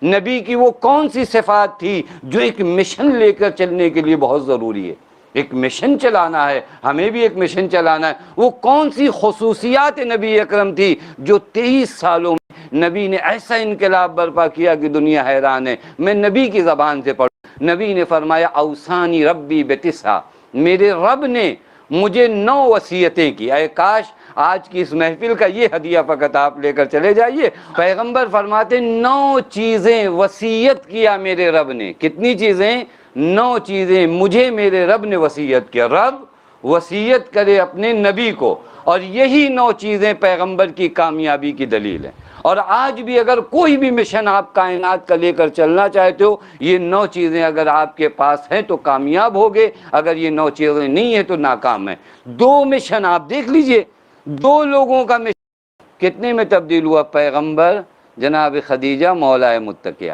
نبی کی وہ کون سی صفات تھی جو ایک مشن لے کر چلنے کے لیے بہت ضروری ہے؟ ایک مشن چلانا ہے، ہمیں بھی ایک مشن چلانا ہے، وہ کون سی خصوصیات نبی اکرم تھی جو 23 سالوں میں نبی نے ایسا انقلاب برپا کیا کہ دنیا حیران ہے۔ میں نبی کی زبان سے پڑھوں، نبی نے فرمایا اوصانی ربی بتسع، میرے رب نے مجھے 9 وصیتیں کی۔ اے کاش آج کی اس محفل کا یہ ہدیہ فقط آپ لے کر چلے جائیے۔ پیغمبر فرماتے 9 چیزیں وصیت کیا میرے رب نے۔ کتنی چیزیں؟ 9 چیزیں مجھے میرے رب نے وصیت کیا۔ رب وصیت کرے اپنے نبی کو، اور یہی 9 چیزیں پیغمبر کی کامیابی کی دلیل ہیں۔ اور آج بھی اگر کوئی بھی مشن آپ کائنات کا لے کر چلنا چاہتے ہو، یہ 9 چیزیں اگر آپ کے پاس ہیں تو کامیاب ہوگے، اگر یہ 9 چیزیں نہیں ہیں تو ناکام ہیں۔ 2 مشن آپ دیکھ لیجئے، 2 لوگوں کا مشن کتنے میں تبدیل ہوا؟ پیغمبر، جناب خدیجہ، مولا متقیہ،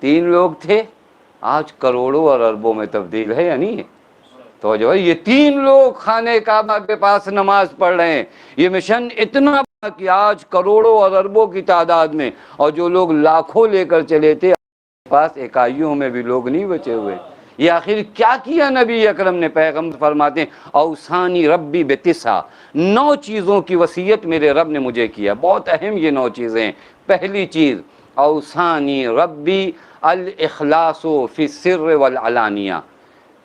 3 لوگ تھے، آج کروڑوں اور اربوں میں تبدیل ہے یا نہیں ہے؟ تو جو ہے یہ 3 لوگ خانہ کعبہ کے پاس نماز پڑھ رہے ہیں۔ یہ مشن اتنا بڑا کہ آج کروڑوں اور اربوں کی تعداد میں، اور جو لوگ لاکھوں لے کر چلے تھے پاس اکائیوں میں بھی لوگ نہیں بچے ہوئے۔ یہ آخر کیا کیا نبی اکرم نے؟ پیغمبر فرماتے ہیں اوصانی ربی بتسع، 9 چیزوں کی وصیت میرے رب نے مجھے کیا۔ بہت اہم یہ 9 چیزیں ہیں۔ پہلی چیز اوصانی ربی الاخلاص فی السر والعلانیہ،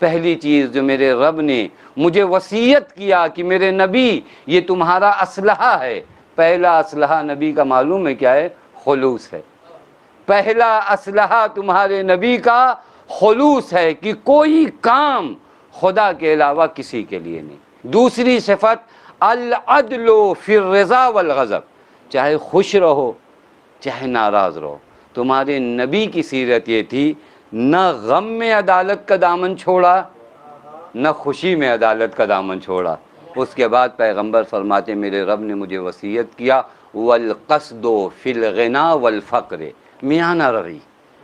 پہلی چیز جو میرے رب نے مجھے وصیت کیا کہ میرے نبی یہ تمہارا اسلحہ ہے۔ پہلا اسلحہ نبی کا معلوم ہے کیا ہے؟ خلوص ہے۔ پہلا اسلحہ تمہارے نبی کا خلوص ہے کہ کوئی کام خدا کے علاوہ کسی کے لیے نہیں۔ دوسری صفت العدل فی الرضا والغضب، چاہے خوش رہو چاہے ناراض رہو۔ تمہارے نبی کی سیرت یہ تھی، نہ غم میں عدالت کا دامن چھوڑا، نہ خوشی میں عدالت کا دامن چھوڑا۔ اس کے بعد پیغمبر فرماتے میرے رب نے مجھے وصیت کیا والقصد فی الغنا والفقر، میانہ روی۔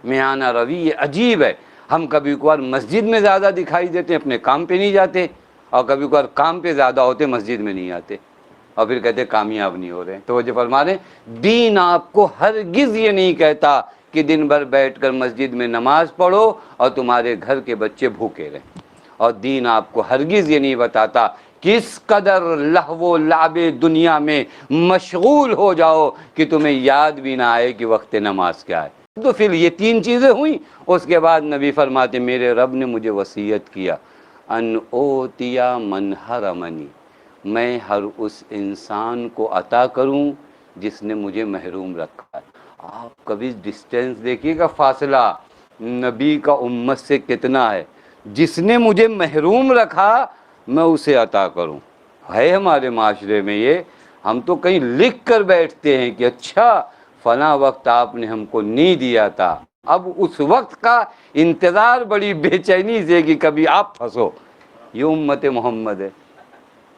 میانہ روی یہ عجیب ہے، ہم کبھی کبھار مسجد میں زیادہ دکھائی دیتے اپنے کام پہ نہیں جاتے، اور کبھی کبھار کام پہ زیادہ ہوتے مسجد میں نہیں آتے، اور پھر کہتے کامیاب نہیں ہو رہے ہیں۔ تو وہ جو فرما رہے ہیں دین آپ کو ہرگز یہ نہیں کہتا کہ دن بھر بیٹھ کر مسجد میں نماز پڑھو اور تمہارے گھر کے بچے بھوکے رہیں، اور دین آپ کو ہرگز یہ نہیں بتاتا کس قدر لہو و لعب دنیا میں مشغول ہو جاؤ کہ تمہیں یاد بھی نہ آئے کہ وقت نماز کیا ہے۔ تو پھر یہ 3 چیزیں ہوئیں۔ اس کے بعد نبی فرماتے میرے رب نے مجھے وصیت کیا ان اوتیا من حرمنی، میں ہر اس انسان کو عطا کروں جس نے مجھے محروم رکھا ہے۔ آپ کبھی ڈسٹینس دیکھیے گا، فاصلہ نبی کا امت سے کتنا ہے۔ جس نے مجھے محروم رکھا میں اسے عطا کروں، ہے ہمارے معاشرے میں یہ؟ ہم تو کہیں لکھ کر بیٹھتے ہیں کہ اچھا فلاں وقت آپ نے ہم کو نہیں دیا تھا، اب اس وقت کا انتظار بڑی بے چینی سے کہ کبھی آپ پھنسو۔ یہ امت محمد ہے،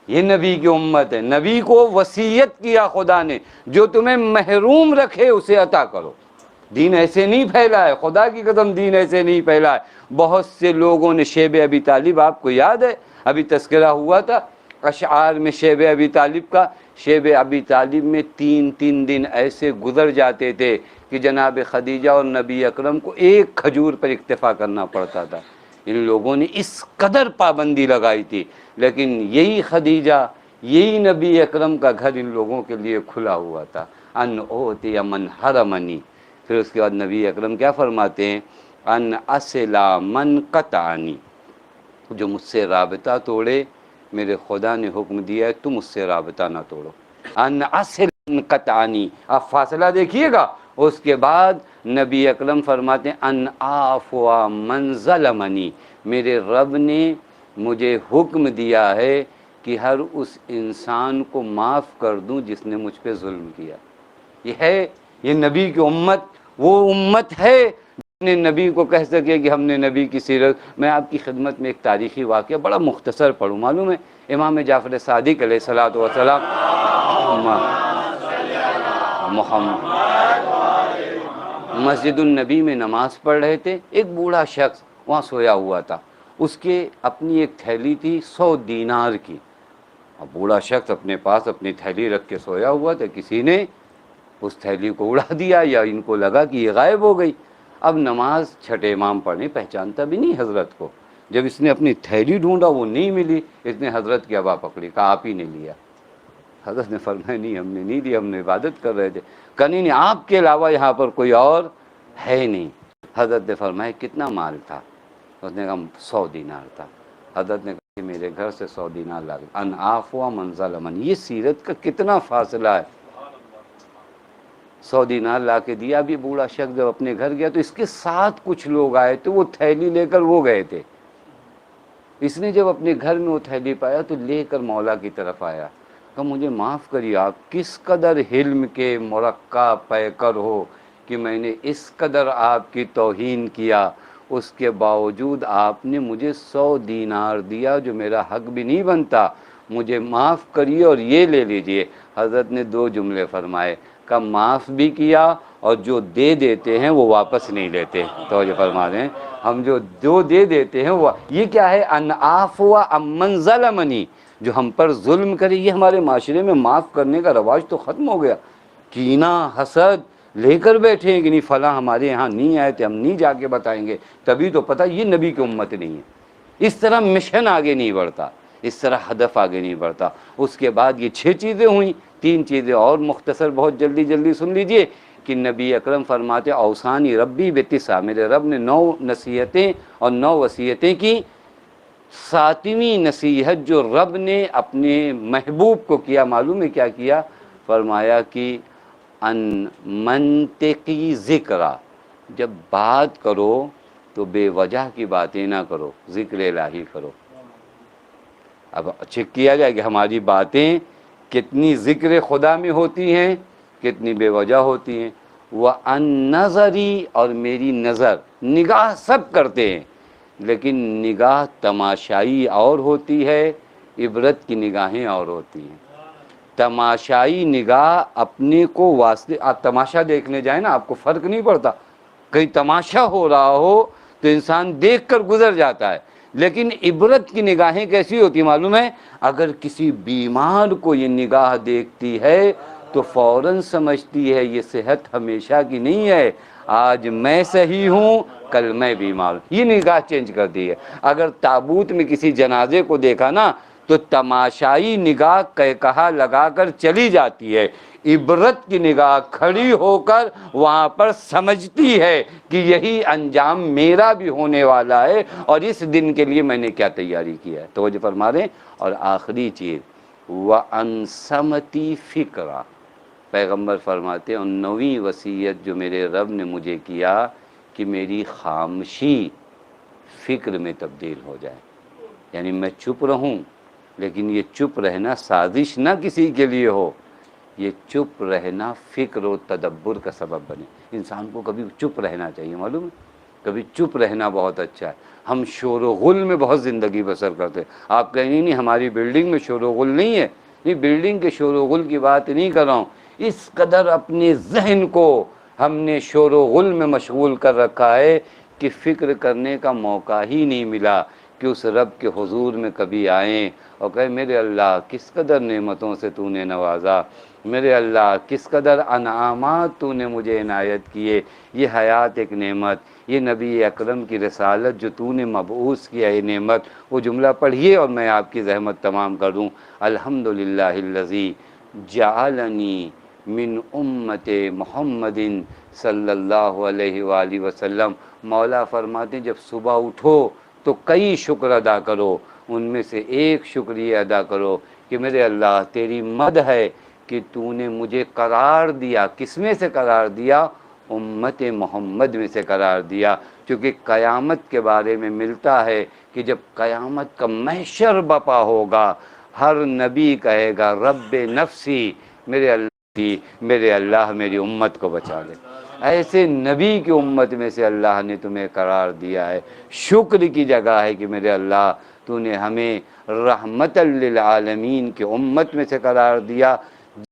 یہ نبی کی امت ہے۔ نبی کو وصیت کیا خدا نے جو تمہیں محروم رکھے اسے عطا کرو۔ دین ایسے نہیں پھیلا ہے، خدا کی قسم دین ایسے نہیں پھیلا ہے۔ بہت سے لوگوں نے شیب ابی طالب، آپ کو یاد ہے ابھی تذکرہ ہوا تھا اشعار میں شیب ابی طالب کا، شیب ابی طالب میں 3 دن ایسے گزر جاتے تھے کہ جناب خدیجہ اور نبی اکرم کو ایک کھجور پر اکتفا کرنا پڑتا تھا۔ ان لوگوں نے اس قدر پابندی لگائی تھی، لیکن یہی خدیجہ، یہی نبی اکرم کا گھر ان لوگوں کے لیے کھلا ہوا تھا۔ ان اوتی من حرمنی، پھر اس کے بعد نبی اکرم کیا فرماتے ہیں ان اصلا من قطعنی، جو مجھ سے رابطہ توڑے میرے خدا نے حکم دیا ہے تم اس سے رابطہ نہ توڑو۔ ان اصلا من قطعنی، آپ فاصلہ دیکھیے گا۔ اس کے بعد نبی اکرم فرماتے ہیں ان عفو من ظلمنی، میرے رب نے مجھے حکم دیا ہے کہ ہر اس انسان کو معاف کر دوں جس نے مجھ پہ ظلم کیا۔ یہ ہے، یہ نبی کی امت وہ امت ہے جس نے نبی کو کہہ سکے کہ ہم نے نبی کی سیرت۔ میں آپ کی خدمت میں ایک تاریخی واقعہ بڑا مختصر پڑھوں۔ معلوم ہے امام جعفر صادق علیہ الصلوۃ والسلام محمد مسجد النبی میں نماز پڑھ رہے تھے، ایک بوڑھا شخص وہاں سویا ہوا تھا، اس کے اپنی ایک تھیلی تھی 100 دینار کی، اور بوڑھا شخص اپنے پاس اپنی تھیلی رکھ کے سویا ہوا تھا، کسی نے اس تھیلی کو اڑا دیا یا ان کو لگا کہ یہ غائب ہو گئی۔ اب نماز چھٹے امام پڑھنے پہچانتا بھی نہیں حضرت کو. جب اس نے اپنی تھیلی ڈھونڈا وہ نہیں ملی, اس نے حضرت کی ابا پکڑی, کہا آپ ہی نے لیا. حضرت نے فرمایا نہیں ہم نے نہیں لیا, ہم نے عبادت کر رہے تھے. کہا نہیں نہیں آپ کے علاوہ یہاں پر کوئی اور ہے نہیں. حضرت نے فرمایا کتنا مال تھا؟ اس نے کہا 100 دینار تھا. حضرت نے کہا کہ میرے گھر سے 100 دینار لا ان عفو من ظلمن. یہ سیرت کا کتنا فاصلہ ہے. 100 دینار لا کے دیا. اب یہ بوڑھا شخص جب اپنے گھر گیا تو اس کے ساتھ کچھ لوگ آئے تو وہ تھیلی لے کر وہ گئے تھے. اس نے جب اپنے گھر میں وہ تھیلی پایا تو لے کر مولا کی طرف آیا, کہ مجھے معاف کریے آپ کس قدر حلم کے مرقع پیکر ہو کہ میں نے اس قدر آپ کی توہین کیا, اس کے باوجود آپ نے مجھے 100 دینار دیا جو میرا حق بھی نہیں بنتا, مجھے معاف کریے اور یہ لے لیجئے. حضرت نے 2 جملے فرمائے, کہ معاف بھی کیا اور جو دے دیتے ہیں وہ واپس نہیں لیتے. توجہ فرما دیں, ہم جو دے دیتے ہیں وہ یہ کیا ہے, ان عفو عمن ظلمنی, جو ہم پر ظلم کرے. یہ ہمارے معاشرے میں معاف کرنے کا رواج تو ختم ہو گیا. کینہ حسد لے کر بیٹھے ہیں کہ نہیں فلاں ہمارے یہاں نہیں آئے تھے, ہم نہیں جا کے بتائیں گے, تبھی تو پتہ یہ نبی کی امت نہیں ہے. اس طرح مشن آگے نہیں بڑھتا, اس طرح ہدف آگے نہیں بڑھتا. اس کے بعد یہ 6 چیزیں ہوئیں. 3 چیزیں اور مختصر بہت جلدی سن لیجئے کہ نبی اکرم فرماتے اوصانی ربی بتسع, میرے رب نے 9 نصیحتیں اور 9 وصیتیں کی. 7ویں نصیحت جو رب نے اپنے محبوب کو کیا, معلوم ہے کیا کیا؟ فرمایا کہ ان منطقی ذکرہ, جب بات کرو تو بے وجہ کی باتیں نہ کرو, ذکر الہی کرو. اب چیک کیا جائے کہ ہماری باتیں کتنی ذکر خدا میں ہوتی ہیں, کتنی بے وجہ ہوتی ہیں. وَأَن نَظَرِي, اور میری نظر, نگاہ سب کرتے ہیں لیکن نگاہ تماشائی اور ہوتی ہے, عبرت کی نگاہیں اور ہوتی ہیں. تماشائی نگاہ اپنے کو واسطے, آپ تماشا دیکھنے جائیں نا آپ کو فرق نہیں پڑتا, کہیں تماشا ہو رہا ہو تو انسان دیکھ کر گزر جاتا ہے. لیکن عبرت کی نگاہیں کیسی ہوتی معلوم ہے؟ اگر کسی بیمار کو یہ نگاہ دیکھتی ہے تو فوراً سمجھتی ہے یہ صحت ہمیشہ کی نہیں ہے, آج میں صحیح ہوں کل میں بیمار ہوں. یہ نگاہ چینج کرتی ہے. اگر تابوت میں کسی جنازے کو دیکھا نا تو تماشائی نگاہ کہا لگا کر چلی جاتی ہے, عبرت کی نگاہ کھڑی ہو کر وہاں پر سمجھتی ہے کہ یہی انجام میرا بھی ہونے والا ہے اور اس دن کے لیے میں نے کیا تیاری کیا ہے. توجہ فرما دیں. اور آخری چیز وَأَن سَمَتِي فِكْرًا, پیغمبر فرماتے ہیں 9ویں وصیت جو میرے رب نے مجھے کیا کہ میری خاموشی فکر میں تبدیل ہو جائے. یعنی میں چپ رہوں لیکن یہ چپ رہنا سازش نہ کسی کے لیے ہو, یہ چپ رہنا فکر و تدبر کا سبب بنے. انسان کو کبھی چپ رہنا چاہیے, معلوم ہے, کبھی چپ رہنا بہت اچھا ہے. ہم شور و غل میں بہت زندگی بسر کرتے ہیں. آپ کہیں نہیں ہماری بلڈنگ میں شور و غل نہیں ہے, نہیں بلڈنگ کے شور و غل کی بات نہیں کر رہا ہوں. اس قدر اپنے ذہن کو ہم نے شور و غل میں مشغول کر رکھا ہے کہ فکر کرنے کا موقع ہی نہیں ملا کہ اس رب کے حضور میں کبھی آئیں اور کہیں میرے اللہ کس قدر نعمتوں سے تو نے نوازا, میرے اللہ کس قدر انعامات تو نے مجھے عنایت کیے. یہ حیات ایک نعمت, یہ نبی اکرم کی رسالت جو تو نے مبعوث کیا ہے نعمت. وہ جملہ پڑھیے اور میں آپ کی زحمت تمام کر دوں. الحمدللہ الذی جعلنی من امت محمد صلی اللہ علیہ وآلہ وسلم. مولا فرماتے ہیں جب صبح اٹھو تو کئی شکر ادا کرو, ان میں سے ایک شکریہ ادا کرو کہ میرے اللہ تیری مد ہے کہ تو نے مجھے قرار دیا. کس میں سے قرار دیا؟ امت محمد میں سے قرار دیا. کیونکہ قیامت کے بارے میں ملتا ہے کہ جب قیامت کا محشر بپا ہوگا ہر نبی کہے گا رب نفسی, میرے اللہ میری امت کو بچا لے. ایسے نبی کی امت میں سے اللہ نے تمہیں قرار دیا ہے. شکر کی جگہ ہے کہ میرے اللہ تو نے ہمیں رحمت للعالمین کی امت میں سے قرار دیا.